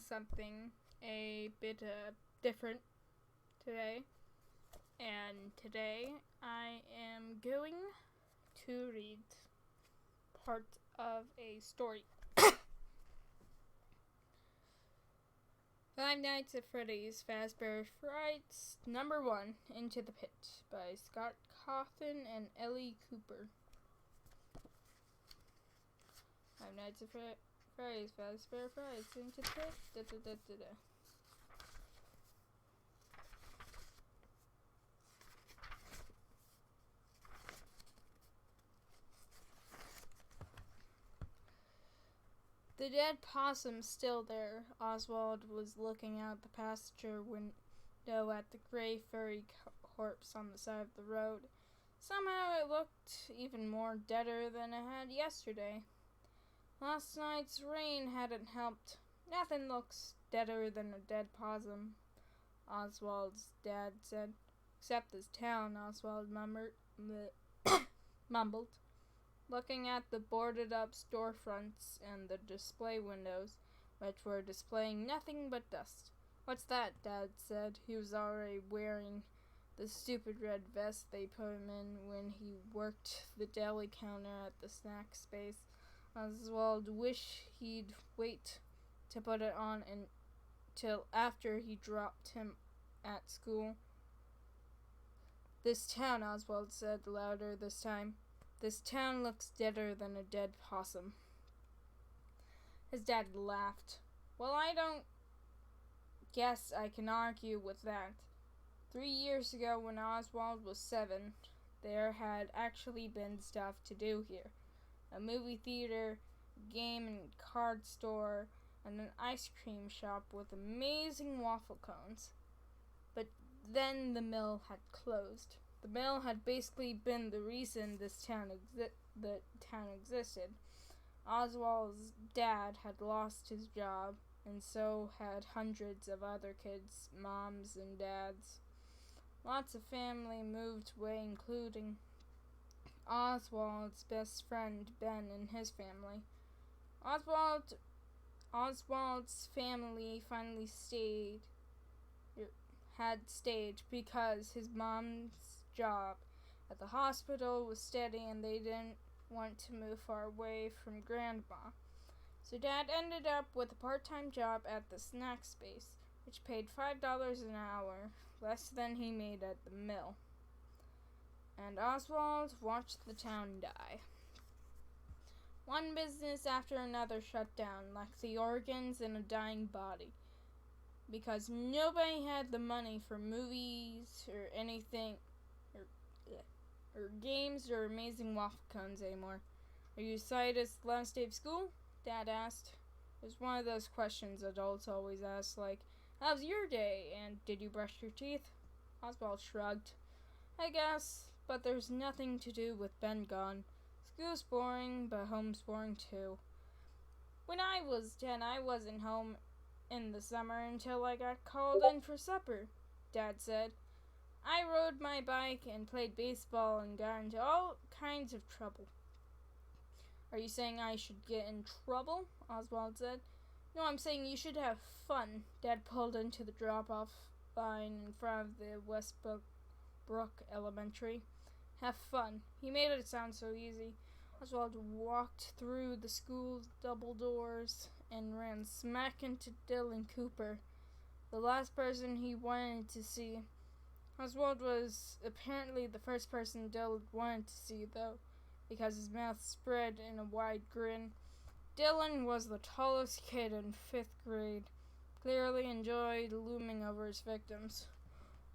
something a bit different today. And today I am going to read part of a story. Five Nights at Freddy's Fazbear Frights #1 Into the Pit by Cawthon and Elley Cooper. Five Nights at Freddy's Fazbear Frights Into the Pit. The dead possum's still there. Oswald was looking out the pasture window at the gray furry corpse on the side of the road. Somehow it looked even more deader than it had yesterday. Last night's rain hadn't helped. Nothing looks deader than a dead possum, Oswald's dad said. Except this town, Oswald mumbled, looking at the boarded-up storefronts and the display windows, which were displaying nothing but dust. "What's that?" Dad said. He was already wearing the stupid red vest they put him in when he worked the deli counter at the snack space. Oswald wished he'd wait to put it on until after he dropped him at school. "This town," Oswald said louder this time. "This town looks deader than a dead possum." His dad laughed. "Well, I don't guess I can argue with that. 3 years ago, when Oswald was 7, there had actually been stuff to do here. A movie theater, game and card store, and an ice cream shop with amazing waffle cones. But then the mill had closed. The mill had basically been the reason the town existed. Oswald's dad had lost his job, and so had hundreds of other kids' moms and dads. Lots of family moved away, including Oswald's best friend Ben and his family. Oswald's family finally had stayed because his mom's job at the hospital was steady and they didn't want to move far away from Grandma. So Dad ended up with a part-time job at the snack space, which paid $5 an hour, less than he made at the mill. And Oswald watched the town die. One business after another shut down, like the organs in a dying body, because nobody had the money for movies or anything, or games or amazing waffle cones anymore. "Are you excited it's the last day of school?" Dad asked. It was one of those questions adults always ask, like, "How's your day?" and "Did you brush your teeth?" Oswald shrugged. "I guess, but there's nothing to do with Ben gone. School's boring, but home's boring too. When I was 10, I wasn't home in the summer until I got called in for supper," Dad said. "I rode my bike and played baseball and got into all kinds of trouble." "Are you saying I should get in trouble?" Oswald said. "No, I'm saying you should have fun." Dad pulled into the drop-off line in front of the Westbrook Elementary. "Have fun." He made it sound so easy. Oswald walked through the school's double doors and ran smack into Dylan Cooper, the last person he wanted to see. Oswald was apparently the first person Dylan wanted to see, though, because his mouth spread in a wide grin. Dylan was the tallest kid in 5th grade, clearly enjoyed looming over his victims.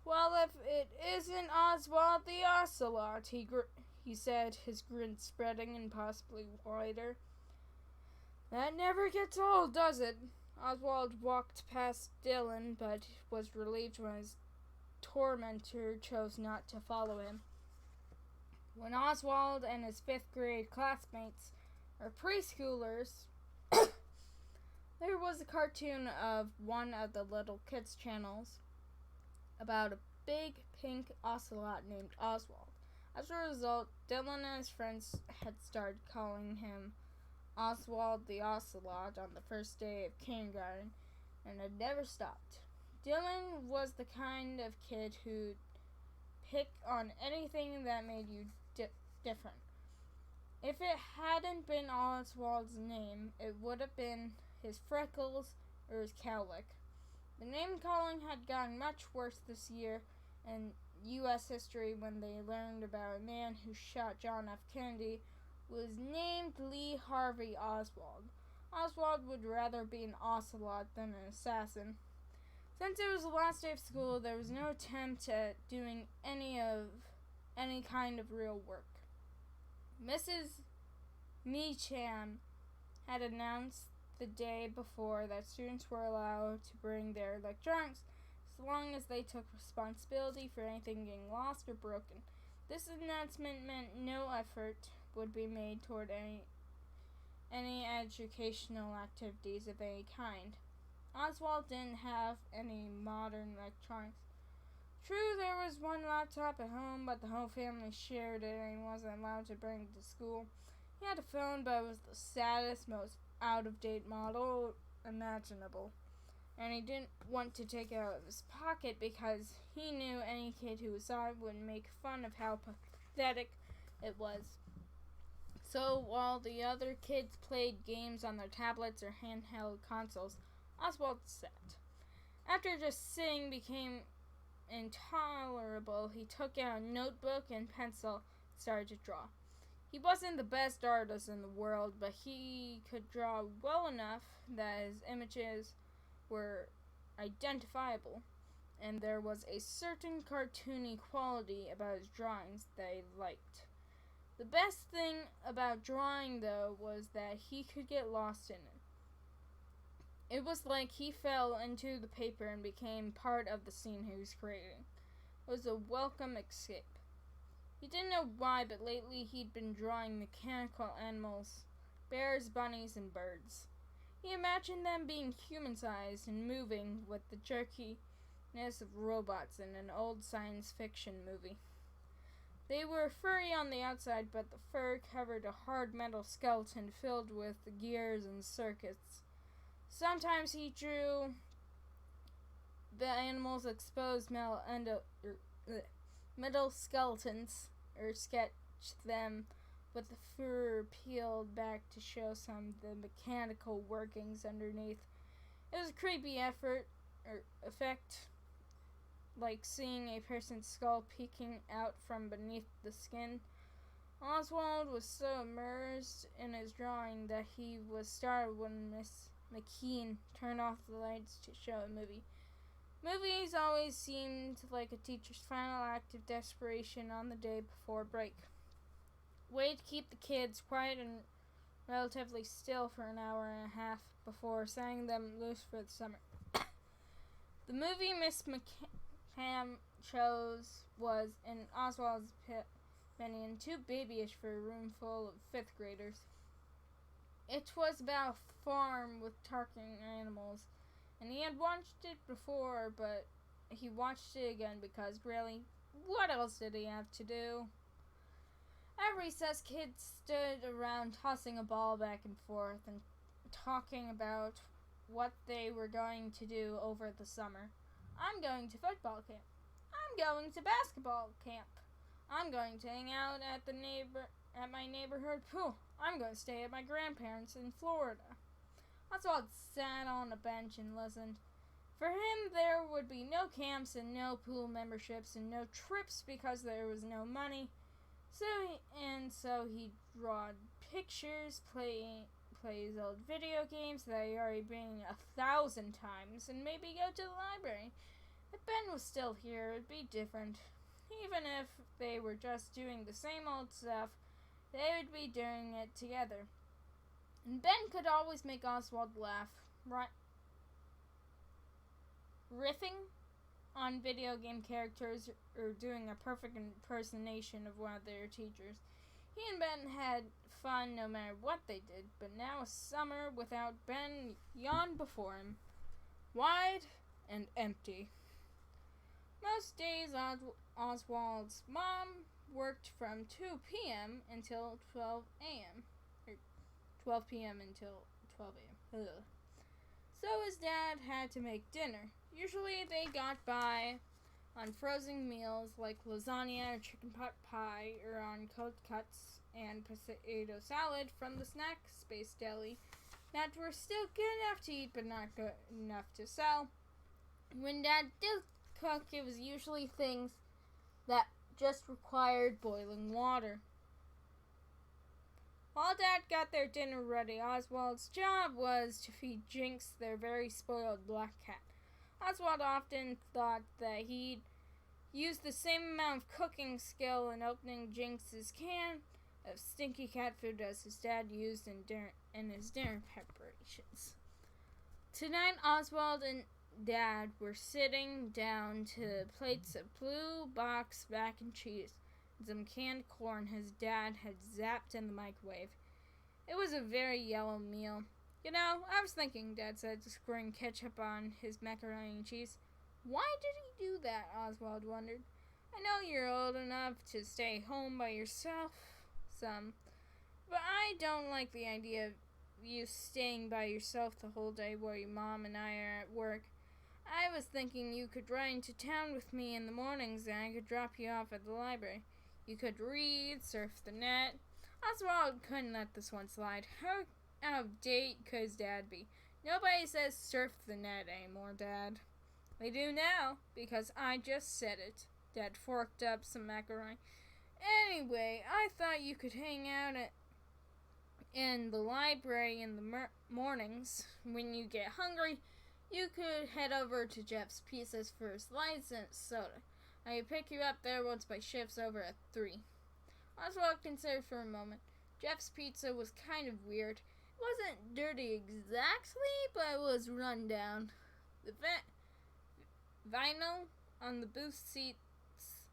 "Well, if it isn't Oswald the Ocelot," he said, his grin spreading and possibly wider. "That never gets old, does it?" Oswald walked past Dylan, but was relieved when his tormentor chose not to follow him. When Oswald and his 5th grade classmates were preschoolers, there was a cartoon of one of the little kids' channels about a big pink ocelot named Oswald. As a result, Dylan and his friends had started calling him Oswald the Ocelot on the first day of kindergarten, and it never stopped. Dylan was the kind of kid who'd pick on anything that made you different. If it hadn't been Oswald's name, it would have been his freckles or his cowlick. The name-calling had gotten much worse this year in U.S. history when they learned about a man who shot John F. Kennedy was named Lee Harvey Oswald. Oswald would rather be an ocelot than an assassin. Since it was the last day of school, there was no attempt at doing any kind of real work. Mrs. Meacham had announced the day before that students were allowed to bring their electronics as long as they took responsibility for anything getting lost or broken. This announcement meant no effort would be made toward any educational activities of any kind. Oswald didn't have any modern electronics. True, there was one laptop at home, but the whole family shared it and he wasn't allowed to bring it to school. He had a phone, but it was the saddest, most out-of-date model imaginable. And he didn't want to take it out of his pocket because he knew any kid who saw it would make fun of how pathetic it was. So while the other kids played games on their tablets or handheld consoles, Oswald sat. After just sitting became intolerable, he took out a notebook and pencil and started to draw. He wasn't the best artist in the world, but he could draw well enough that his images were identifiable, and there was a certain cartoony quality about his drawings that he liked. The best thing about drawing, though, was that he could get lost in it. It was like he fell into the paper and became part of the scene he was creating. It was a welcome escape. He didn't know why, but lately he'd been drawing mechanical animals, bears, bunnies, and birds. He imagined them being human-sized and moving with the jerkiness of robots in an old science fiction movie. They were furry on the outside, but the fur covered a hard metal skeleton filled with gears and circuits. Sometimes he drew the animals' exposed metal skeletons, or sketched them with the fur peeled back to show some of the mechanical workings underneath. It was a creepy effect, like seeing a person's skull peeking out from beneath the skin. Oswald was so immersed in his drawing that he was startled when Miss McKean turned off the lights to show a movie. Movies always seemed like a teacher's final act of desperation on the day before break. Way to keep the kids quiet and relatively still for an hour and a half before setting them loose for the summer. The movie Miss McCam chose was, in Oswald's opinion, too babyish for a room full of 5th graders. It was about a farm with talking animals, and he had watched it before, but he watched it again because, really, what else did he have to do? At recess, kids stood around tossing a ball back and forth and talking about what they were going to do over the summer. I'm going to football camp. I'm going to basketball camp. I'm going to hang out at my neighborhood pool. I'm going to stay at my grandparents' in Florida. Oswald sat on a bench and listened. For him, there would be no camps and no pool memberships and no trips because there was no money. So he drawed pictures, plays old video games that he already been 1,000 times, and maybe go to the library. If Ben was still here, it'd be different. Even if they were just doing the same old stuff, they would be doing it together. And Ben could always make Oswald laugh, riffing on video game characters or doing a perfect impersonation of one of their teachers. He and Ben had fun no matter what they did, but now a summer without Ben yawned before him, wide and empty. Most days Oswald's mom worked from 2 p.m. until 12 a.m. or 12 p.m. until 12 a.m. Ugh. So his dad had to make dinner. Usually they got by on frozen meals like lasagna or chicken pot pie, or on cold cuts and potato salad from the snack space deli that were still good enough to eat but not good enough to sell. When Dad did cook, it was usually things that just required boiling water. While Dad got their dinner ready, Oswald's job was to feed Jinx, their very spoiled black cat. Oswald often thought that he'd use the same amount of cooking skill in opening Jinx's can of stinky cat food as his dad used in his dinner preparations. Tonight, Oswald and Dad were sitting down to plates of blue box mac and cheese and some canned corn his dad had zapped in the microwave. It was a very yellow meal. You know, I was thinking, Dad said, squirting ketchup on his macaroni and cheese. Why did he do that? Oswald wondered. I know you're old enough to stay home by yourself, but I don't like the idea of you staying by yourself the whole day while your mom and I are at work. I was thinking you could ride into town with me in the mornings and I could drop you off at the library. You could read, surf the net. Oswald couldn't let this one slide. How out of date could his dad be? Nobody says surf the net anymore, Dad. They do now, because I just said it. Dad forked up some macaroni. Anyway, I thought you could hang out in the library in the mornings. When you get hungry, you could head over to Jeff's Pizzas for a slice and soda. I could pick you up there once my shift's over at 3. Oswald considered for a moment. Jeff's Pizza was kind of weird. It wasn't dirty exactly, but it was run down. The vinyl on the booth seats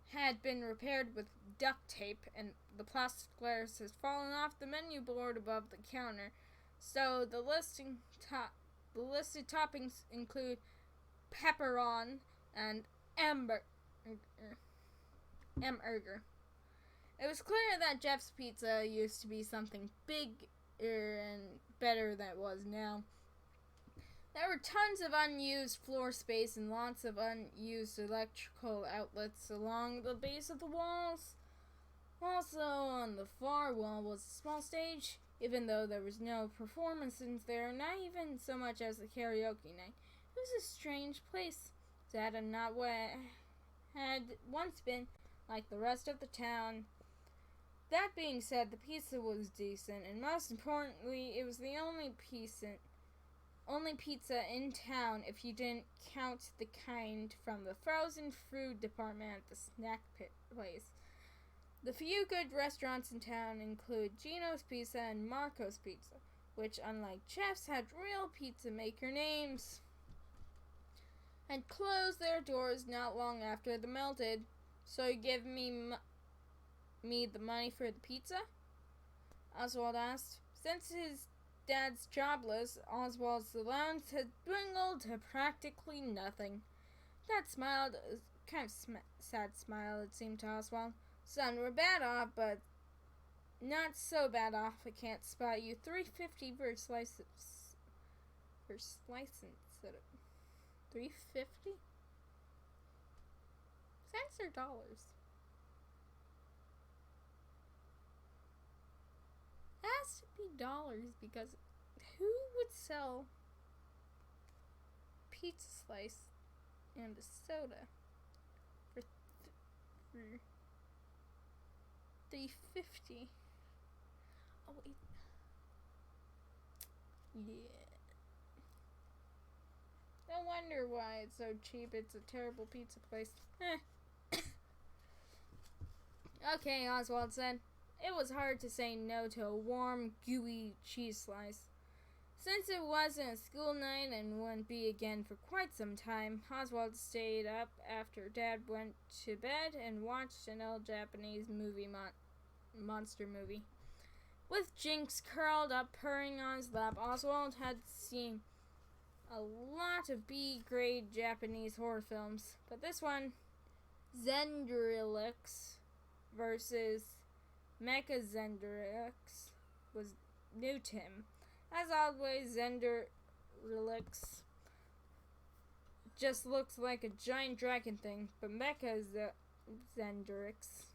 had been repaired with duct tape, and the plastic glass has fallen off the menu board above the counter. So the listed toppings include pepperon and hamburger. It was clear that Jeff's Pizza used to be something bigger and better than it was now. There were tons of unused floor space and lots of unused electrical outlets along the base of the walls. Also, on the far wall was a small stage, even though there was no performances there, not even so much as a karaoke night. It was a strange place. Sad and not what it had once been, like the rest of the town. That being said, the pizza was decent, and most importantly, it was the only pizza in town if you didn't count the kind from the frozen food department at the snack place. The few good restaurants in town include Gino's Pizza and Marco's Pizza, which, unlike Jeff's, had real pizza maker names, and closed their doors not long after the mill did. So you give me the money for the pizza? Oswald asked. Since his dad's jobless, Oswald's allowance had dwindled to practically nothing. Dad smiled, a kind of sad smile, it seemed to Oswald. Son, we're bad off, but not so bad off I can't spot you. $3.50 for a slice instead of $3.50? Cents or dollars? It has to be dollars, because who would sell pizza slice and a soda for $3.50? Oh wait, yeah. No wonder why it's so cheap. It's a terrible pizza place. Okay, Oswald said. It was hard to say no to a warm, gooey cheese slice. Since it wasn't a school night and wouldn't be again for quite some time, Oswald stayed up after Dad went to bed and watched an old Japanese movie, monster movie. With Jinx curled up purring on his lap, Oswald had seen a lot of B-grade Japanese horror films, but this one, Zendrix versus Mecha Zendrix, was new to him. As always, Zendrix just looks like a giant dragon thing, but Mecha Zendrix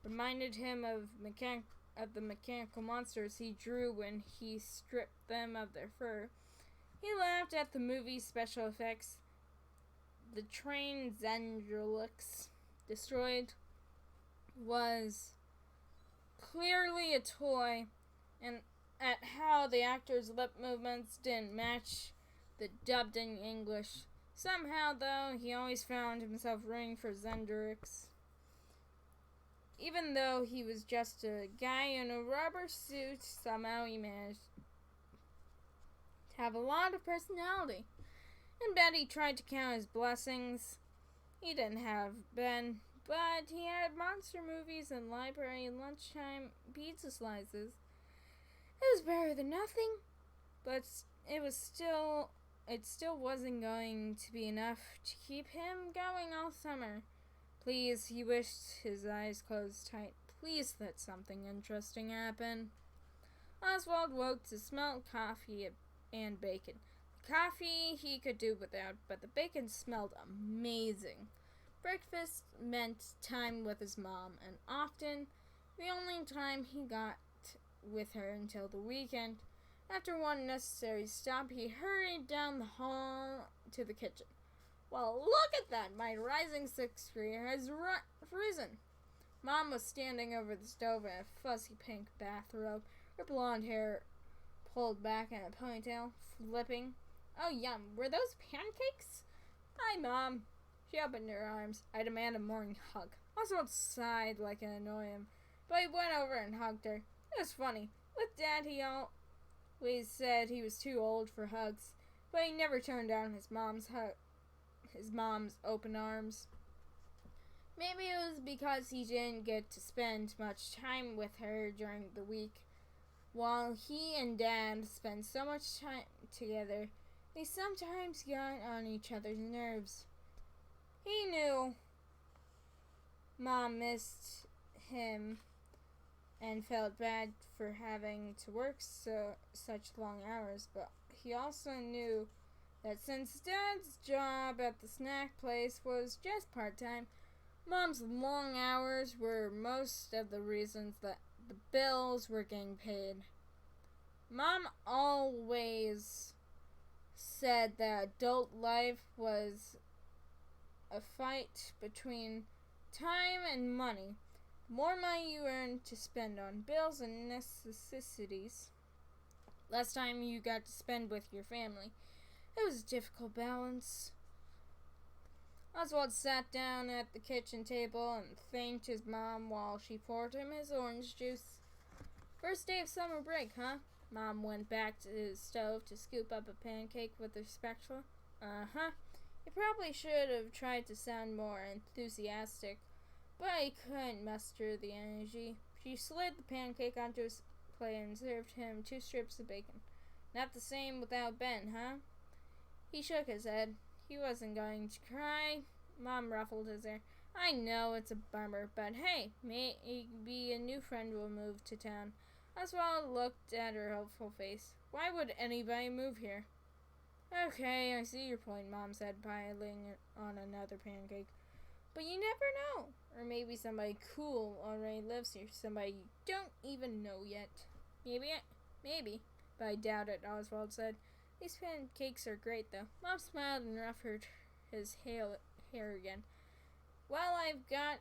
reminded him of the mechanical monsters he drew when he stripped them of their fur. He laughed at the movie's special effects. The train Zendrix destroyed was clearly a toy, and at how the actor's lip movements didn't match the dubbed in English. Somehow, though, he always found himself rooting for Zendrix. Even though he was just a guy in a rubber suit, somehow he managed to have a lot of personality. And Betty tried to count his blessings. He didn't have Ben, but he had monster movies and library and lunchtime pizza slices. It was better than nothing, but it still wasn't going to be enough to keep him going all summer. Please, he wished, his eyes closed tight. Please let something interesting happen. Oswald woke to smell coffee and bacon. The coffee he could do without, but the bacon smelled amazing. Breakfast meant time with his mom, and often the only time he got with her until the weekend. After one necessary stop, he hurried down the hall to the kitchen. Well, look at that! My rising sixth grader has risen. Mom was standing over the stove in a fuzzy pink bathrobe, her blonde hair pulled back in a ponytail, flipping. Oh, yum. Were those pancakes? Hi, Mom. She opened her arms. I demand a morning hug. Oswald sighed like it annoyed him, but he went over and hugged her. It was funny. With Dad, he always said he was too old for hugs, but he never turned down his mom's open arms. Maybe it was because he didn't get to spend much time with her during the week. While he and Dad spent so much time together, they sometimes got on each other's nerves. He knew Mom missed him and felt bad for having to work such long hours, but he also knew that since Dad's job at the snack place was just part-time, Mom's long hours were most of the reasons that the bills were getting paid. Mom always said that adult life was a fight between time and money. The more money you earn to spend on bills and necessities, less time you got to spend with your family. It was a difficult balance. Oswald sat down at the kitchen table and thanked his mom while she poured him his orange juice. First day of summer break, huh? Mom went back to the stove to scoop up a pancake with her spatula. Uh-huh. He probably should have tried to sound more enthusiastic, but he couldn't muster the energy. She slid the pancake onto his plate and served him 2 strips of bacon. Not the same without Ben, huh? He shook his head. He wasn't going to cry. Mom ruffled his hair. I know it's a bummer, but hey, maybe a new friend will move to town. Oswald looked at her hopeful face. Why would anybody move here? Okay, I see your point, Mom said, piling on another pancake. But you never know. Or maybe somebody cool already lives here. Somebody you don't even know yet. Maybe. But I doubt it, Oswald said. These pancakes are great, though. Mom smiled and ruffled his hair again. Well, I've got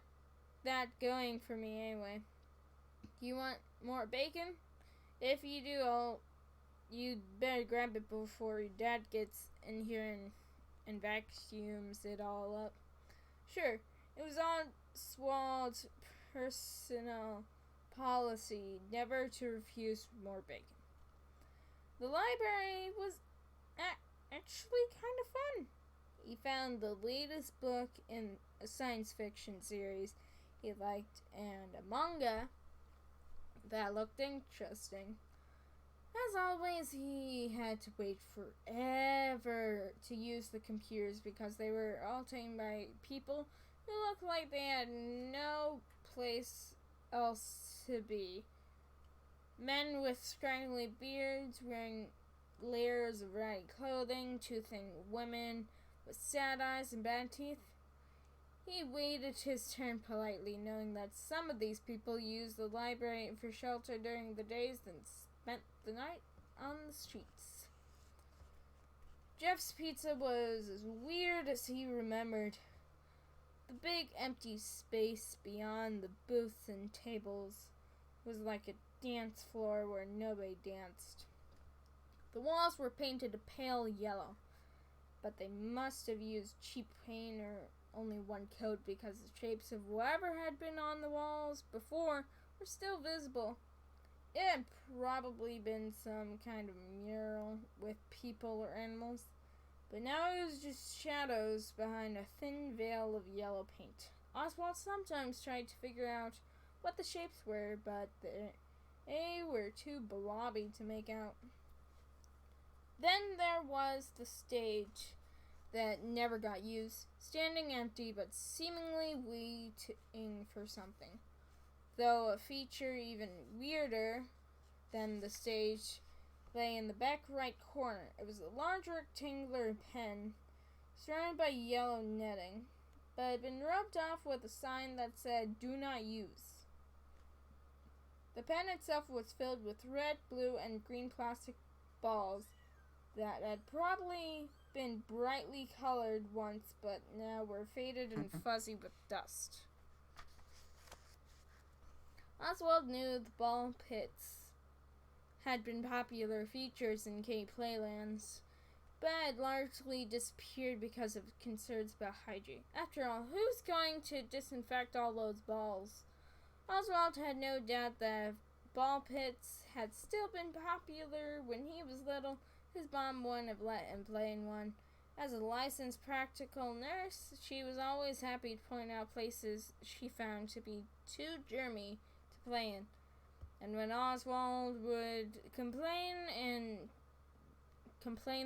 that going for me anyway. You want more bacon? If you do, you'd better grab it before your dad gets in here and vacuums it all up. Sure, it was Oswald's personal policy never to refuse more bacon. The library was actually kind of fun. He found the latest book in a science fiction series he liked and a manga that looked interesting. As always, he had to wait forever to use the computers because they were all taken by people who looked like they had no place else to be. Men with scraggly beards wearing layers of ratty clothing, two thin women with sad eyes and bad teeth. He waited his turn politely, knowing that some of these people used the library for shelter during the days and spent the night on the streets. Jeff's pizza was as weird as he remembered. The big empty space beyond the booths and tables was like a dance floor where nobody danced. The walls were painted a pale yellow, but they must have used cheap paint or only one coat because the shapes of whatever had been on the walls before were still visible. It had probably been some kind of mural with people or animals, but now it was just shadows behind a thin veil of yellow paint. Oswald sometimes tried to figure out what the shapes were, but they were too blobby to make out. Then there was the stage that never got used, standing empty but seemingly waiting for something. Though a feature even weirder than the stage lay in the back right corner. It was a large rectangular pen surrounded by yellow netting, but had been rubbed off with a sign that said, "Do not use." The pen itself was filled with red, blue, and green plastic balls that had probably been brightly colored once, but now were faded and fuzzy with dust. Oswald knew the ball pits had been popular features in K Playlands, but had largely disappeared because of concerns about hygiene. After all, who's going to disinfect all those balls? Oswald had no doubt that ball pits had still been popular when he was little. His mom wouldn't have let him play in one. As a licensed practical nurse, she was always happy to point out places she found to be too germy to play in. And when Oswald would complain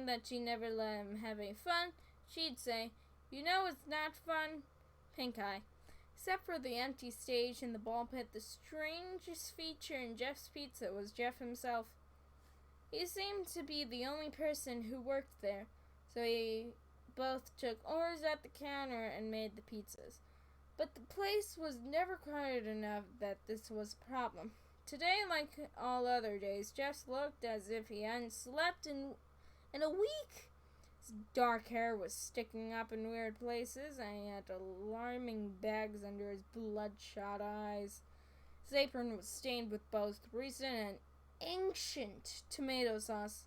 that she never let him have any fun, she'd say, "You know it's not fun? Pink eye." Except for the empty stage in the ball pit, the strangest feature in Jeff's Pizza was Jeff himself. He seemed to be the only person who worked there, so he both took orders at the counter and made the pizzas. But the place was never crowded enough that this was a problem. Today, like all other days, Jeff looked as if he hadn't slept in a week. His dark hair was sticking up in weird places, and he had alarming bags under his bloodshot eyes. His apron was stained with both recent and ancient tomato sauce.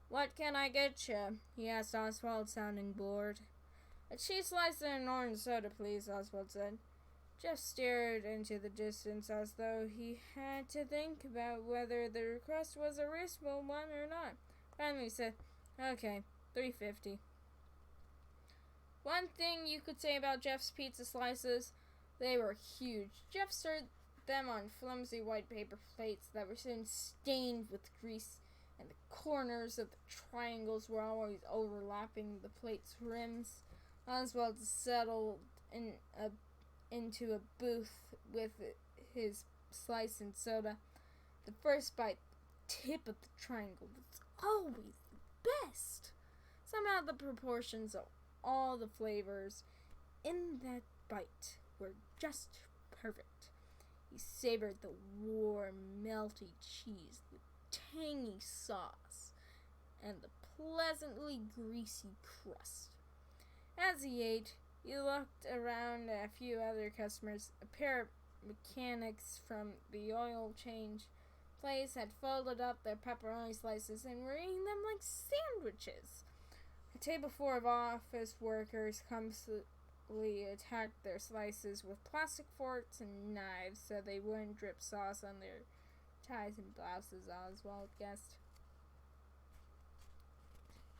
"What can I get you?" he asked Oswald, sounding bored. "A cheese slicer and an orange soda, please," Oswald said. Jeff stared into the distance as though he had to think about whether the request was a reasonable one or not. Finally he said, "Okay, $3.50. One thing you could say about Jeff's pizza slices, they were huge. Jeff served them on flimsy white paper plates that were soon stained with grease, and the corners of the triangles were always overlapping the plate's rims. Oswald settled into a booth with his slice and soda. The first bite, the tip of the triangle, was always the best. Somehow the proportions of all the flavors in that bite were just perfect. He savored the warm, melty cheese, the tangy sauce, and the pleasantly greasy crust. As he ate, he looked around at a few other customers. A pair of mechanics from the oil change place had folded up their pepperoni slices and were eating them like sandwiches. A table full of office workers comfortably attacked their slices with plastic forks and knives so they wouldn't drip sauce on their ties and blouses, Oswald guessed.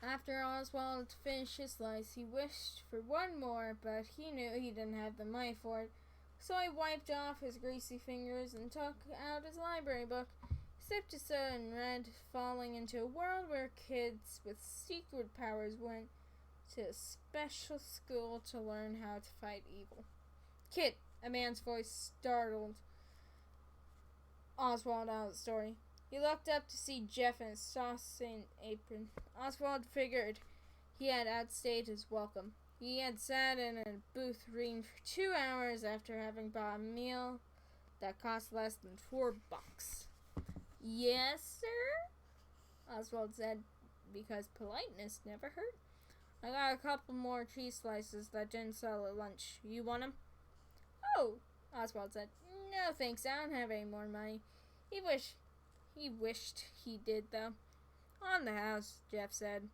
After Oswald finished his slice, he wished for one more, but he knew he didn't have the money for it, so he wiped off his greasy fingers and took out his library book. He sipped his soda and read, falling into a world where kids with secret powers went to a special school to learn how to fight evil. "Kid," a man's voice startled Oswald out of the story. He looked up to see Jeff in his sauce-stained apron. Oswald figured he had outstayed his welcome. He had sat in a booth reading for 2 hours after having bought a meal that cost less than $4. Yes, sir? Oswald said, because politeness never hurt. I got a couple more cheese slices that didn't sell at lunch. You want 'em? Oh, Oswald said. No, thanks. I don't have any more money. He wished he did, though. On the house, Jeff said.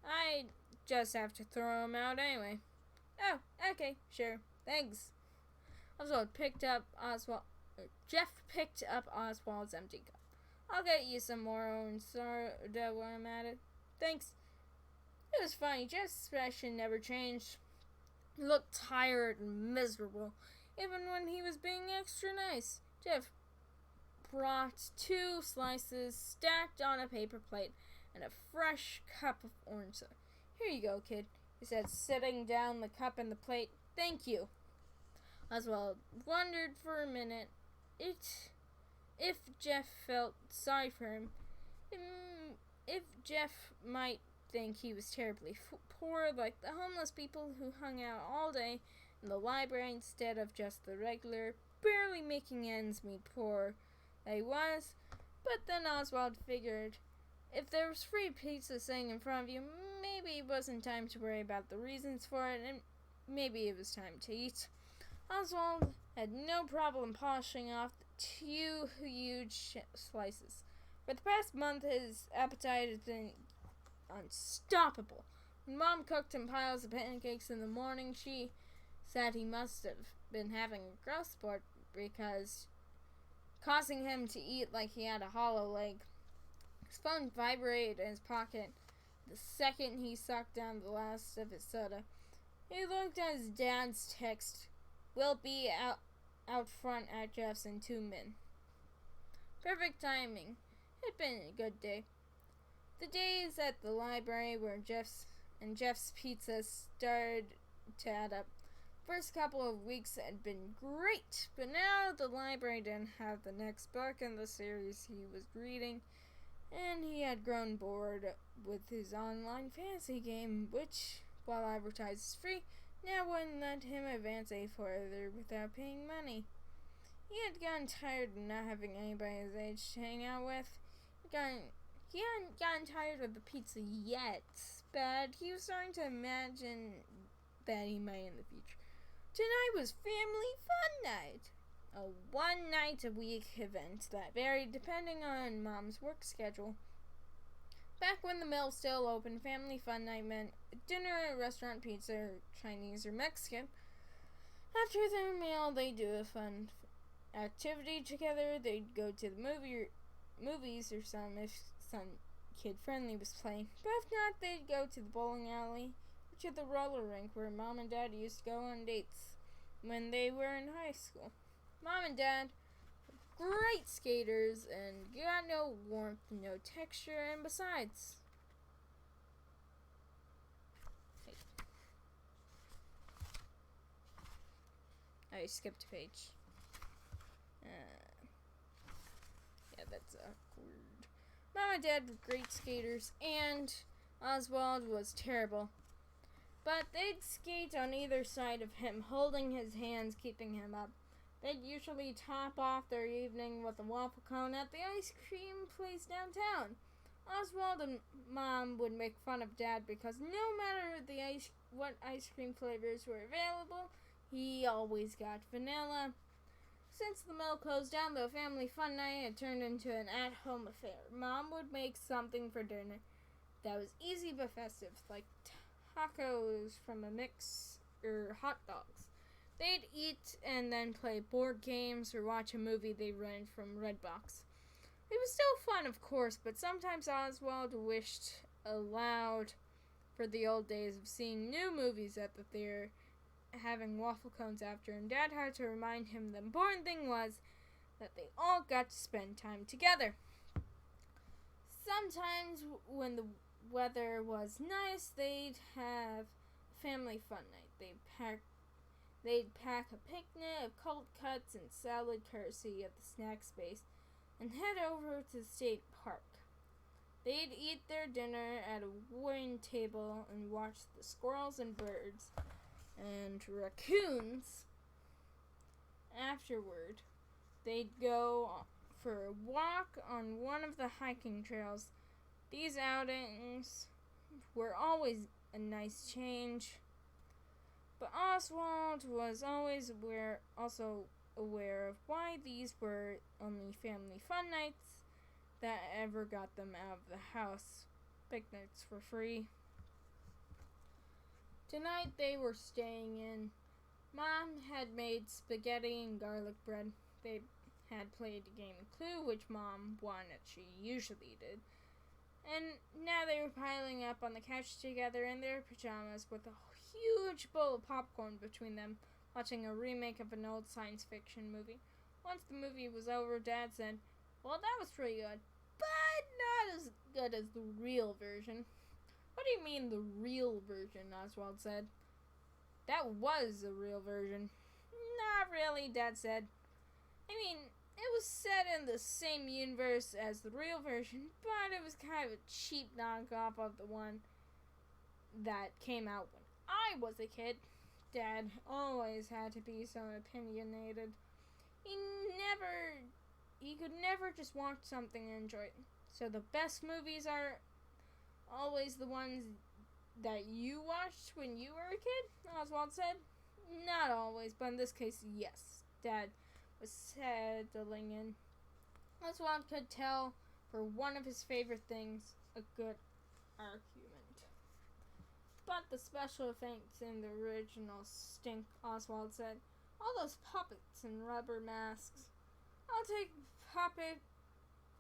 I just have to throw 'em out anyway. Oh, okay, sure. Thanks. Jeff picked up Oswald's empty cup. I'll get you some more orange soda when I'm at it. Thanks. It was funny. Jeff's expression never changed. He looked tired and miserable, even when he was being extra nice. Jeff brought 2 slices stacked on a paper plate and a fresh cup of orange soda. Here you go, kid, he said, setting down the cup and the plate. Thank you. Oswald wondered for a minute if Jeff felt sorry for him. If Jeff might think he was terribly poor, like the homeless people who hung out all day in the library instead of just the regular, barely making ends meet poor that he was. But then Oswald figured, if there was free pizza sitting in front of you, maybe it wasn't time to worry about the reasons for it, and maybe it was time to eat. Oswald had no problem polishing off the 2 huge slices. For the past month, his appetite has been unstoppable. When Mom cooked him piles of pancakes in the morning, she said he must have been having a growth spurt because causing him to eat like he had a hollow leg. His phone vibrated in his pocket the second he sucked down the last of his soda. He looked at his dad's text. We'll be out front at Jeff's in 2 min. Perfect timing. It had been a good day. The days at the library where Jeff's pizza started to add up. First couple of weeks had been great, but now the library didn't have the next book in the series he was reading, and he had grown bored with his online fantasy game, which, while advertised as free, now wouldn't let him advance any further without paying money. He had gotten tired of not having anybody his age to hang out with. He hadn't gotten tired of the pizza yet, but he was starting to imagine that he might in the future. Tonight was Family Fun Night, a 1-night-a-week event that varied depending on Mom's work schedule. Back when the mill still opened, Family Fun Night meant dinner at a restaurant, pizza, Chinese, or Mexican. After their meal, they'd do a fun activity together. They'd go to the movies or some if some kid-friendly was playing. But if not, they'd go to the bowling alley or to the roller rink where Mom and Dad used to go on dates when they were in high school. Mom and Dad were great skaters and got no warmth, no texture, and besides... I skipped a page. Yeah, that's awkward. Mom and Dad were great skaters, and Oswald was terrible. But they'd skate on either side of him, holding his hands, keeping him up. They'd usually top off their evening with a waffle cone at the ice cream place downtown. Oswald and Mom would make fun of Dad because no matter what ice cream flavors were available, he always got vanilla. Since the mill closed down, the Family Fun Night had turned into an at-home affair. Mom would make something for dinner that was easy but festive, like tacos from a mix or hot dogs. They'd eat and then play board games or watch a movie they rented from Redbox. It was still fun, of course, but sometimes Oswald wished aloud for the old days of seeing new movies at the theater, having waffle cones after, and Dad had to remind him the important thing was that they all got to spend time together. Sometimes when the weather was nice, they'd have Family Fun Night. They'd pack a picnic of cold cuts and salad courtesy of the snack space. and head over to the state park. They'd eat their dinner at a wooden table and watch the squirrels and birds and raccoons. Afterward, they'd go for a walk on one of the hiking trails. These outings were always a nice change, but Oswald was always also aware of why these were only family fun nights that ever got them out of the house. Picnics were free. Tonight they were staying in. Mom had made spaghetti and garlic bread. They had played a game of Clue, which Mom won as she usually did. And now they were piling up on the couch together in their pajamas with a huge bowl of popcorn between them, watching a remake of an old science fiction movie. Once the movie was over, Dad said, "Well, that was pretty good, but not as good as the real version." "What do you mean, the real version?" Oswald said. "That was the real version." "Not really," Dad said. "I mean, it was set in the same universe as the real version, but it was kind of a cheap knockoff of the one that came out when I was a kid." Dad always had to be so opinionated. He could never just watch something and enjoy it. "So the best movies are always the ones that you watched when you were a kid?" Oswald said. "Not always, but in this case, yes." Dad was settling in. Oswald could tell for one of his favorite things, a good argument. "But the special effects in the original stink," Oswald said. "All those puppets and rubber masks." "I'll take puppet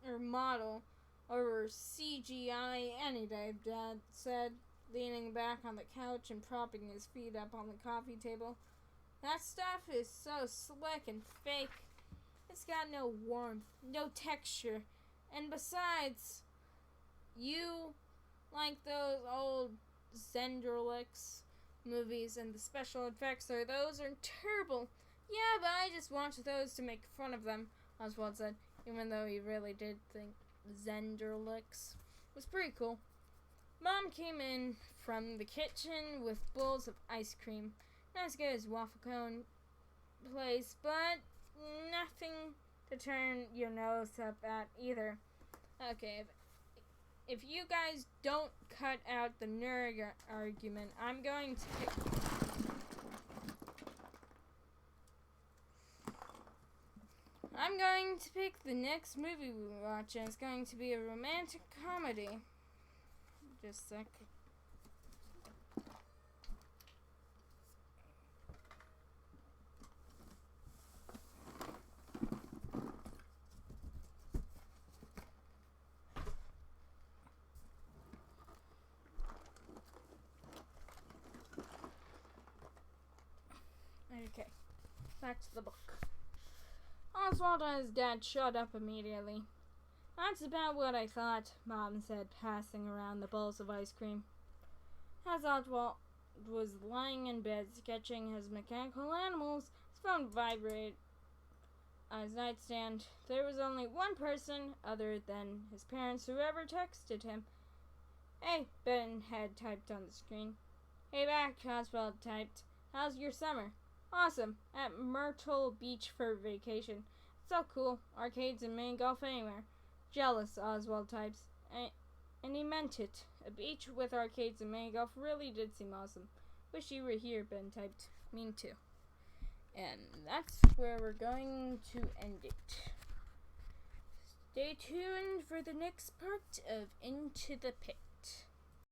or model over CGI any day," Dad said, leaning back on the couch and propping his feet up on the coffee table. "That stuff is so slick and fake. It's got no warmth, no texture, and besides, you like those old Zenderlicks movies and the special effects those are terrible." "Yeah, but I just watched those to make fun of them," Oswald said, even though he really did think Zenderlicks was pretty cool. Mom came in from the kitchen with bowls of ice cream. Not as good as waffle cone place, but nothing to turn your nose up at either. "Okay, if you guys don't cut out the nerd argument, I'm going to pick the next movie we watch, and it's going to be a romantic comedy." Just a sec. Okay, back to the book. Oswald and his dad shut up immediately. "That's about what I thought," Mom said, passing around the bowls of ice cream. As Oswald was lying in bed sketching his mechanical animals, his phone vibrated on his nightstand. There was only one person, other than his parents, who ever texted him. "Hey," Ben had typed on the screen. "Hey back," Oswald typed. "How's your summer?" "Awesome. At Myrtle Beach for vacation. It's so cool. Arcades and mini golf anywhere." "Jealous," Oswald types. And he meant it. A beach with arcades and mini golf really did seem awesome. "Wish you were here," Ben typed. "Me too." And that's where we're going to end it. Stay tuned for the next part of Into the Pit.